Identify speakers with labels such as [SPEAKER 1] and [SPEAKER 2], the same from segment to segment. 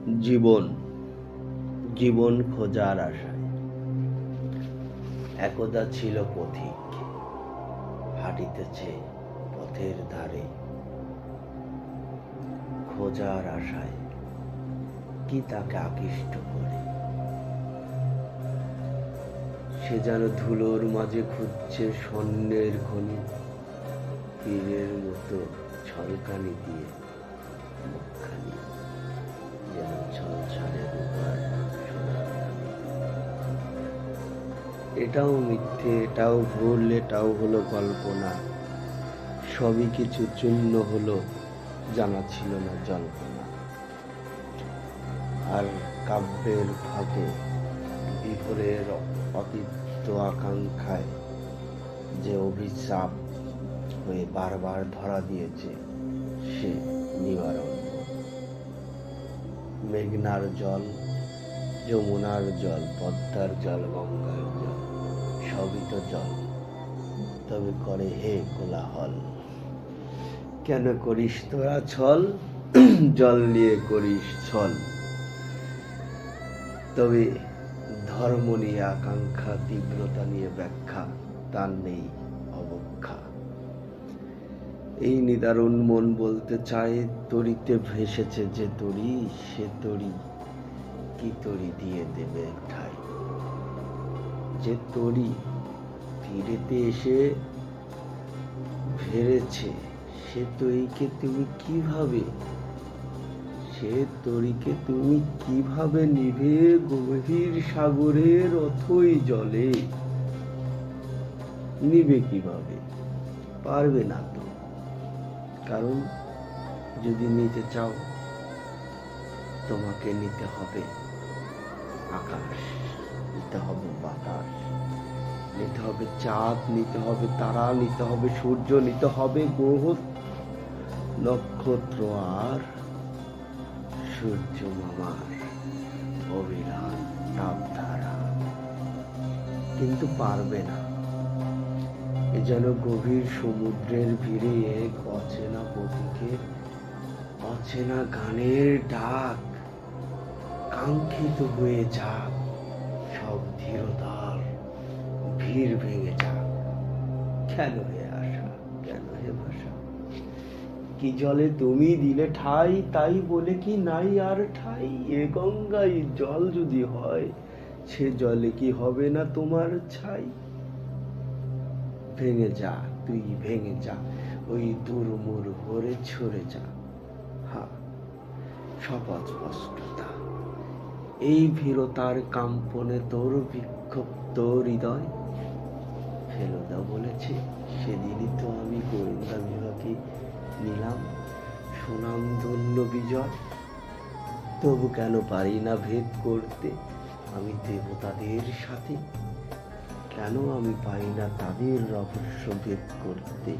[SPEAKER 1] জীবন জীবন খোঁজার আশায় একদা ছিল পথিক, হাঁটিতেছে পথের ধারে খোঁজার আশায় কি তাকে আকৃষ্ট করে। সে যেন ধুলোর মাঝে খুঁজছে স্বর্ণের খনি, তীরের মতো ছলকানি দিয়ে মুখখানি যেন ছলছালে রূপার সোনার দামি। এটাও মিথ্যে, এটাও ভুল, এটাও হলো কল্পনা। সবই কিছু চূন্য হলো, জানা ছিল না জল্পনা। আর কাব্যের ফাঁকে বিফলের অতীত আকাঙ্ক্ষায় যে অভিশাপ হয়ে বারবার ধরা দিয়েছে, সে নিবারণ। মেঘনার জল, যমুনার জল, পদ্মার জল, গঙ্গার জল, সবই তো জল, তবে করে হে কোলাহল। কেন করিস তোরা ছল? জল নিয়ে করিস ছল। তবে ধর্ম নিয়ে আকাঙ্ক্ষা, তীব্রতা নিয়ে ব্যাখ্যা, তার নেই অবক্ষা। এই নিদারুণ মন বলতে চায়, তরিতে ভেসেছে যে তরি, সে তরি কি তরি দিয়ে দেবে ঠাই। যে তরি তীরেতে এসে ভেড়েছে, সে তরিকে তুমি কিভাবে নিভে গভীর সাগরের অথই জলে নিবে কিভাবে? পারবে না তো। কারণ যদি নিতে চাও, তোমাকে নিতে হবে আকাশ, নিতে হবে বাতাস, নিতে হবে চাঁদ, নিতে হবে তারা, নিতে হবে সূর্য, নিতে হবে গ্রহ নক্ষত্র আর সূর্য মামার অবিরাম তাপধারা। কিন্তু পারবে না। এ যেন গভীর সমুদ্রের ভিড়ে এক অচেনা পথিকের অচেনা গানের ডাক, কাঙ্ক্ষিত হয়ে যাক সব ধীরতার ভিড় ভেঙে যাক। কেন হে আশা, কেন হে ভাষা? কি জলে তুমি দিলে ঠাই, তাই বলে কি নাই আর ঠাই? এ গঙ্গায় জল যদি হয়, সে জলে কি হবে না তোমার ছাই? ভেঙে যা, তুই ভেঙে যা, ওই দুর্মুর হরে ছড়ে যা। হ্যাঁ, শপথ স্পষ্টতা। এই ভীরতার কাম্পনে তোর বিক্ষুব্ধ হৃদয়। ফেলুদা বলেছে, সেদিনই তো আমি গোয়েন্দা বিভাগে নিলাম সুনামধন্য বিজয়। তবু কেন পারি না ভেদ করতে আমি দেবতাদের সাথে? কেন আমি পারি না তাদের রহস্য ভেদ করতে?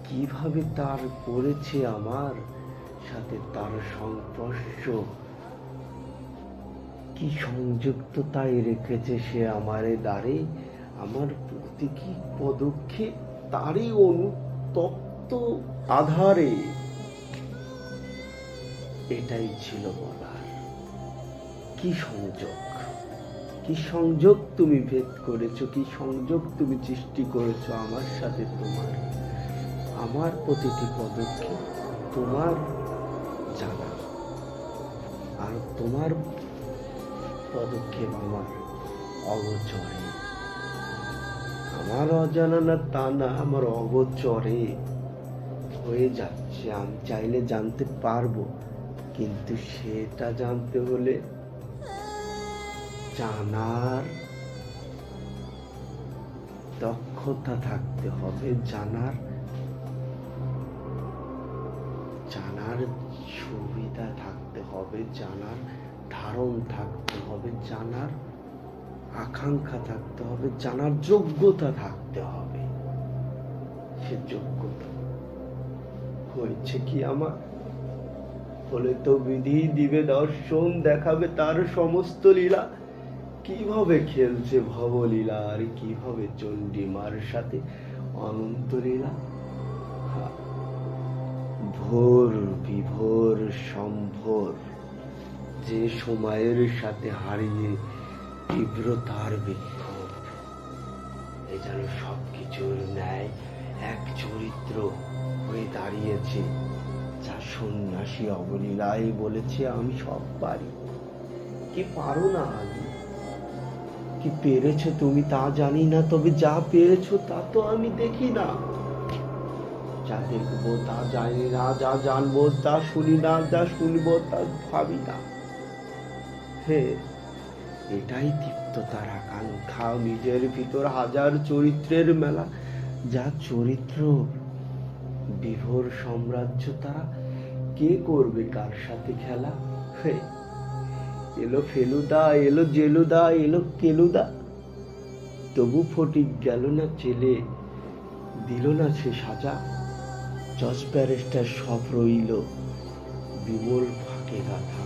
[SPEAKER 1] কিভাবে তার করেছে আমার সাথে তার সংস্পর্শ, কি সংযুক্ততায় রেখেছে সে আমারে দ্বারে। আমার প্রতীকী পদক্ষেপ তারই অনুতপ্ত আধারে। এটাই ছিল বলার। কি সংযোগ, কি সংযোগ তুমি ভেদ করেছো, কি সংযোগ তুমি সৃষ্টি করেছো আমার সাথে তোমার। আমার প্রতিটি পদক্ষেপ তোমার জানা, আর তোমার পদক্ষেপ আমার অগোচরে। আমার অজানা না তা না, আমার অগোচরে হয়ে যাচ্ছে। আমি চাইলে জানতে পারবো, কিন্তু সেটা জানতে হলে জানার দক্ষতা থাকতে হবে, জানার সুবিধা থাকতে হবে, জানার ধারণ থাকতে হবে, জানার আকাঙ্ক্ষা থাকতে হবে, জানার যোগ্যতা থাকতে হবে। সে যোগ্যতা হয়েছে কি আমার? হলে তো বিধি দিবে দর্শন, দেখাবে তার সমস্ত লীলা। কিভাবে খেলছে ভবলীলা, আর কিভাবে চণ্ডীমার সাথে অনন্ত লীলা। ভোর বিভোর সম্ভোর গেছে সময়ের সাথে হারিয়ে তীব্রতার বিক্ষোভ। এ যেন সবকিছুর ন্যায় এক চরিত্র হয়ে দাঁড়িয়েছে, যা সন্ন্যাসী অবলীলায় বলেছে আমি সব পারি। কি পারো না আগে? কি পেরেছো তুমি তা জানি না, তবে যা পেরেছো তা তো আমি দেখি না। যা দেখবো তা জানি না, যা জানবো তা শুনি না, যা শুনবো তা ভাবি না। হে, এটাই তৃপ্ততার আকাঙ্ক্ষা, নিজের ভিতর হাজার চরিত্রের মেলা। যা চরিত্র বিভোর সাম্রাজ্য, তারা কে করবে কার সাথে খেলা? হে, এলো ফেলুদা, এলো জেলুদা, এলো কেলুদা, তবু ফটিক গেল না চেলে, দিল না সে সাজা। জজ ব্যারিস্টার সব রইল বিমল ফাঁকে গাথা।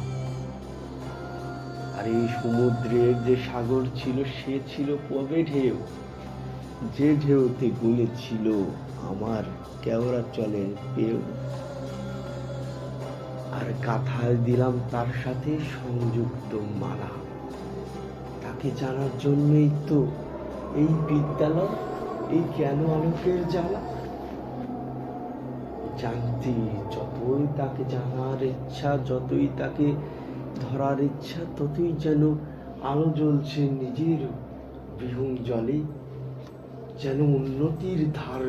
[SPEAKER 1] আর এই সমুদ্রের যে সাগর ছিল, সে ছিল কবে ঢেউ, যে ঢেউতে গুলে ছিল আমার কেওড়া চলের পেউ। আর গাথায় দিলাম তার সাথে সংযুক্ত মালা। তাকে জানার জন্যই তো এই বিদ্যালয়, এই কেন আলোকের জ্বালা। জানতে যতই তাকে জানার ইচ্ছা, যতই তাকে ধরার ইচ্ছা, ততই যেন আলো জ্বলছে নিজের বিহীন জলে, যেন উন্নতির ধার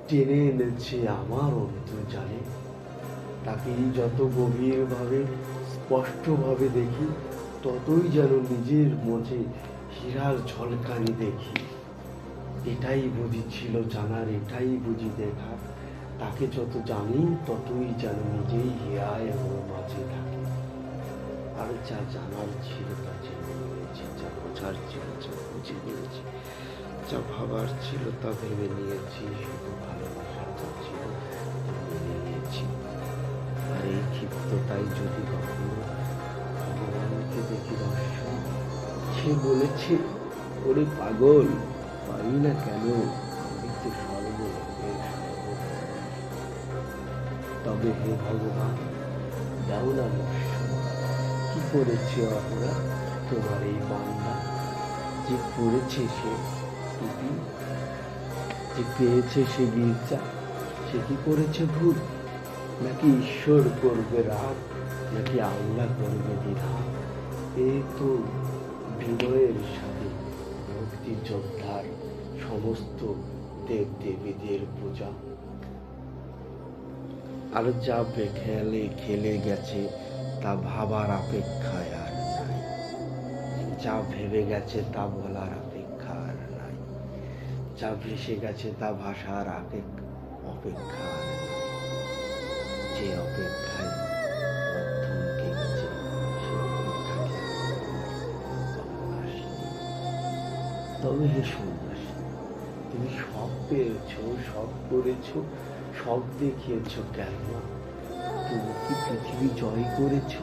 [SPEAKER 1] টেনে এনেছে আমার অন্তর্জালে। তাকে যত গভীরভাবে স্পষ্টভাবে দেখি, ততই যেন নিজের মধ্যে হীরার ঝলকানি দেখি। এটাই বুঝি ছিল জানার, এটাই বুঝি দেখার। তাকে যত জানি ততই যেন নিজেই হীরায় আমার মাঝে থাকে। আর যা জানার ছিল তা জেনে নিয়েছি, যা বোঝার ছিল যা বুঝে নিয়েছি, যা ভাবার ছিল তা ভেবে নিয়েছি, শুধু ভালোবাসার যা ছিল তা মেনে নিয়েছি। আর এই ক্ষিপ্ততাই যদি কখনো ভগবানকে দেখি দর্শন, সে বলেছে ওরে পাগল, পারি না কেন, আমি তো সর্বলোকের সর্বধর্ম। তবে হে ভগবান, দাও না দর্শন। কি করেছে অপরাধ তোমার এই বান্দা, যে পড়েছে সে টুপি, যে পেয়েছে সে গির্জা, সে কি করেছে ভুল? নাকি ঈশ্বর করবে রাগ, নাকি আল্লাহ করবে দ্বিধা? এ তো বিনয়ের সাথে ভক্তি যোদ্ধার সমস্ত দেব দেবীদের পূজা। আর যা খেলে খেলে গেছে তা ভাবার অপেক্ষায় আর নাই, যা ভেবে গেছে তা বলার অপেক্ষা আর নাই, যা ভেসে গেছে তা ভাষার অপেক্ষা আর নাই। যে অপেক্ষায় থমকে গেছে সে অপেক্ষাকে অবকাশ নেই। তবে হে সন্ন্যাসী, তুমি সব পেয়েছো, সব করেছো, সব দেখিয়েছো, কেন না? তুমি কি পৃথিবী জয় করেছো?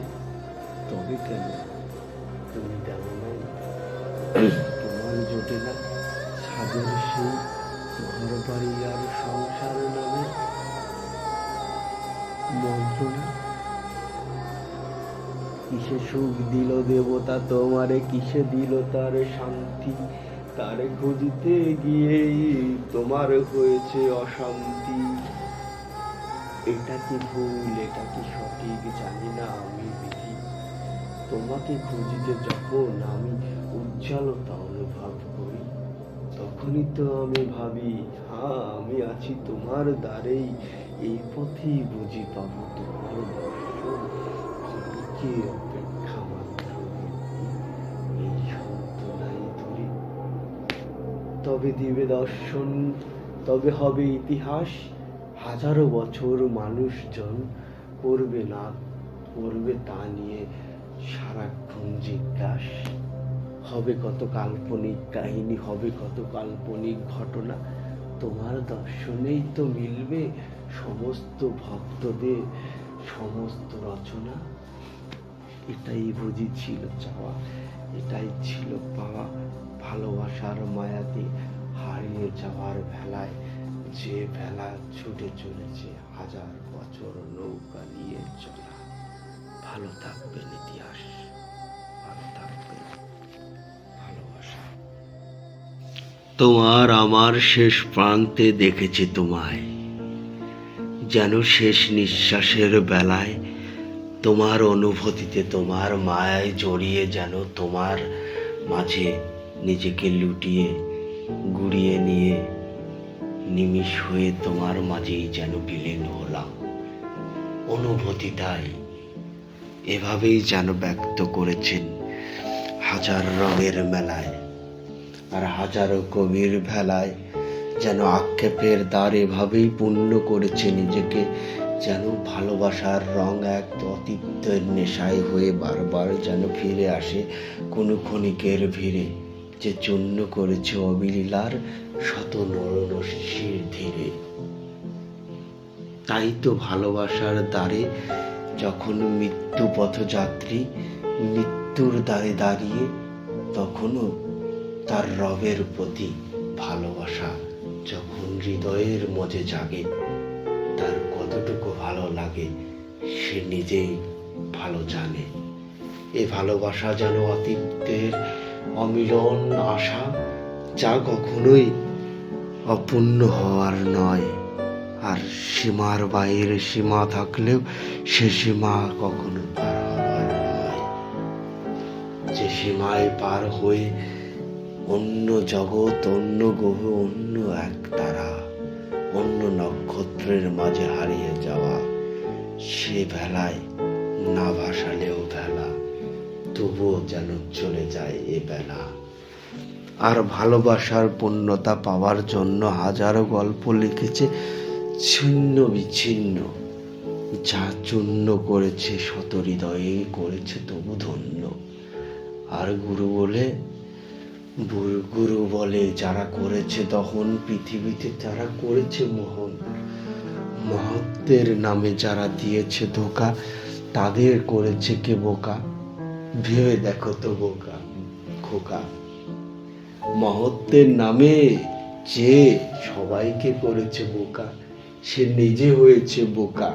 [SPEAKER 1] তবে কেন তুমি দেও নাই? তোমার জোটে না সাদের সেই ঘর বাড়ি আর সংসার নামে মন্ত্রণা? কিসে সুখ দিল দেবতা তোমারে, কিসে দিল তার শান্তি? তারে খুঁজিতে গিয়েই তোমার হয়েছে অশান্তি। এটা কি ভুল, এটা কি সঠিক জানি না আমি বিধি। তোমাকে খুঁজিতে যখন আমি উজ্জ্বলতা অনুভব করি, তখনই তো আমি ভাবি, হ্যাঁ আমি আছি তোমার দ্বারেই, এই পথেই বুঝি পাবো তোমার দর্শন। ক্ষণিকের অপেক্ষা মাত্র এই সান্ত্বনাই ধরি। তবে দিবে দর্শন, তবে হবে ইতিহাস। হাজারো বছর মানুষজন করবে না, করবে তা নিয়ে সারাক্ষণ জিজ্ঞাসা। হবে কত কাল্পনিক কাহিনী, হবে কত কাল্পনিক ঘটনা। তোমার দর্শনেই তো মিলবে সমস্ত ভক্তদের সমস্ত রচনা। এটাই বুঝি ছিল চাওয়া, এটাই ছিল পাওয়া। ভালোবাসার মায়াতে হারিয়ে যাওয়ার ভেলায়, যে ভেলা ছুটে চলেছে হাজার বছর নৌকা নিয়ে চলা। ভালো ভালো থাকবেন ইতিহাস, ভালো থাকবে ভালোবাসা। তোমার আমার শেষ প্রান্তে দেখেছি তোমায়, যেন শেষ নিঃশ্বাসের বেলায় তোমার অনুভূতিতে, তোমার মায়ায় জড়িয়ে, যেন তোমার মাঝে নিজেকে লুটিয়ে গুড়িয়ে নিয়ে নিমিষ হয়ে তোমার মাঝেই যেন বিলীন হলাম। অনুভূতিটাই এভাবেই যেন ব্যক্ত করেছেন হাজার রঙের মেলায় আর হাজারো কবির ভেলায়, যেন আক্ষেপের দ্বার এভাবেই পূর্ণ করেছে নিজেকে, যেন ভালোবাসার রং এক অতীতের নেশায় হয়ে বারবার যেন ফিরে আসে কোনো ক্ষণিকের ভিড়ে, যে চূর্ণ করেছে অবিলীলার শত নরনশীর ধীরে। তাই তো ভালোবাসার দ্বারে যখন মৃত্যু পথযাত্রী মৃত্যুর দ্বারে দাঁড়িয়ে, তখনও তার রবের প্রতি ভালোবাসা যখন হৃদয়ের মধ্যে জাগে, তার কতটুকু ভালো লাগে সে নিজেই ভালো জানে। এ ভালোবাসা যেন অতীতের অমিলন আশা, যা কখনোই অপূর্ণ হওয়ার নয়। আর সীমার বাইরে সীমা থাকলেও সে সীমা কখনো পার হওয়ার নয়, যে সীমায় পার হয়ে অন্য জগৎ, অন্য গ্রহ, অন্য এক তারা, অন্য নক্ষত্রের মাঝে হারিয়ে যাওয়া, সে ভেলায় না ভাসালেও ভেলা, তবুও যেন চলে যায় এ বেলা। আর ভালোবাসার পূর্ণতা পাওয়ার জন্য হাজারো গল্প লিখেছে ছিন্ন বিচ্ছিন্ন, যা চূর্ণ করেছে শত হৃদয়ে করেছে তবু ধন্য। আর গুরু বলে যারা করেছে দহন, পৃথিবীতে তারা করেছে মোহন। মহত্বের নামে যারা দিয়েছে ধোঁকা, তাদের করেছে কে বোকা, ভেবে দেখো তো বোকা খোকা। মহত্বের নামে যে সবাইকে করেছে বোকা, সে নিজে হয়েছে বোকা।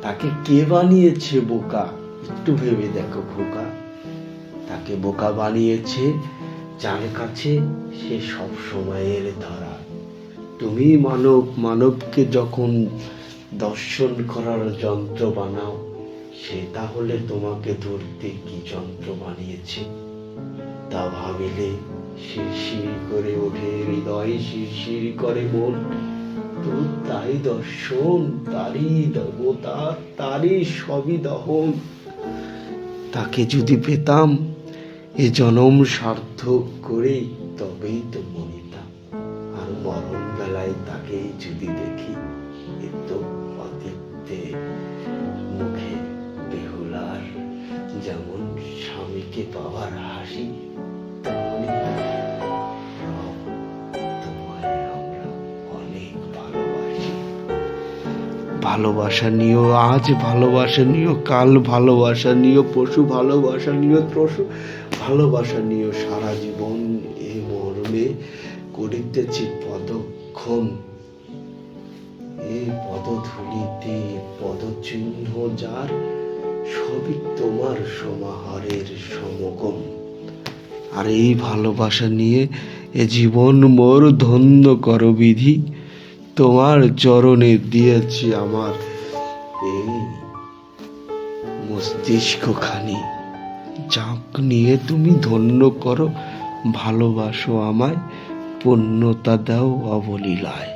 [SPEAKER 1] তাকে কে বানিয়েছে বোকা, একটু ভেবে দেখো খোকা। তাকে বোকা বানিয়েছে যার কাছে সে সব সময়ের ধরা। তুমি মানবকে যখন দর্শন করার যন্ত্র বানাও, সে তাহলে তোমাকে ধরতে কি যন্ত্র বানিয়েছে তা ভাবিলে শিরশির করে ওঠে হৃদয়, শিরশির করে মন। তো তাই দর্শন, তারই দেবতা, তারই সবই দহন। তাকে যদি পেতাম এ জনম সার্থক করে, তবেই তো মরিতাম। আর মরণ বেলায় তাকেই যদি দেখি, এ তো অতীতে মুখে বেহুলার যেমন স্বামীকে পাওয়ার হাসি, তেমনি তোমায় আমরা অনেক ভালোবাসি। ভালোবাসা নিও আজ, ভালোবাসা নিও কাল, ভালোবাসা নিও পশু, ভালোবাসা নিও ত্রসু, ভালোবাসা নিও সারা জীবন। এই মর্মে করিতেছি পদক্ষণ, এই পদধূলিতে পদচিহ্ন যার, সবই তোমার সমাহারের সমগম। আর এই ভালোবাসা নিয়ে এ জীবন মোর ধন্য কর বিধি, তোমার চরণে দিয়েছি আমার এই মস্তিষ্ক খানি। যাক নিয়ে তুমি ধন্য করো, ভালোবাসো আমায়, পূর্ণতা দাও অবলীলায়।